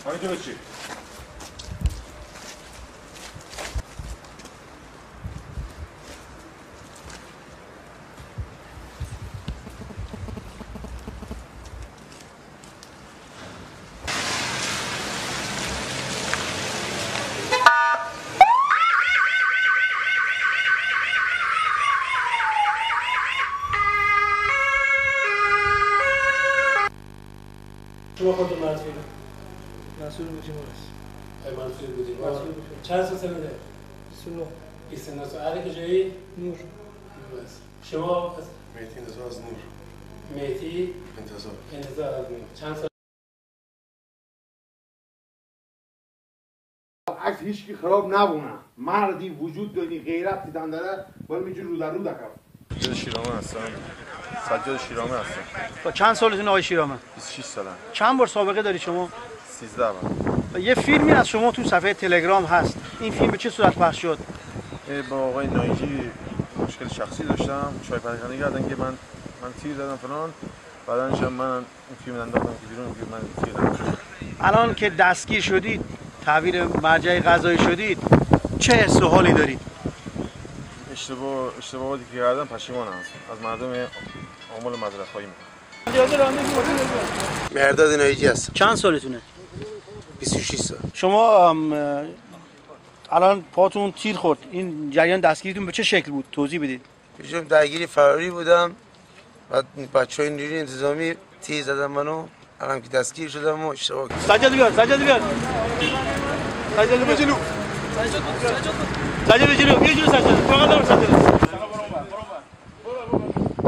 آنجا چی؟ شما خودتون مسئول مسئول بودیم مسئول بودیم چند سال سنده؟ 29 29 سال اهل کجایی؟ نور شما؟ مهدی انتظار از نور مهدی؟ انتظار از نور چند سال؟ عکس هیچکی خراب نبونه مردی وجود داری غیرت دیدن داره باید میجور رو در رو دکم سجاد شیرامه هستم سجاد شیرامه هستم با چند سالتون آقای شیرامه؟ 26 سالم چند بار سابقه داری شما؟ 13 بار یه فیلمی از شما تو صفحه تلگرام هست این فیلم به چه صورت پخش شد؟ با آقای نایجی مشکل شخصی داشتم چای پرخانی کردن که من تیر دادم فلان بعدنش هم من این فیلم انداختم که بیرون که من تیر دادم الان که دستگیر شدید تحویل مرجع قضایی شدید چه حس و حالی دارید؟ اشتباهاتی که کردم پشیمانم از مردم عامل معذرت خواهی میکنم. مرداد نایجی هستم. چند سالتونه؟ 26 سال. شما الان پاتون تیر خورد. این جریان دستگیریتون به چه شکل بود؟ توضیح بدید. پیشم درگیری فراری بودم. بعد بچهای نیروی انتظامی تیر زدن منو. الان که دستگیر شدم و اشتباه کردم. سجاد بیار. سجاد به جلو. بیا جلو سجاد. فقط سجاد.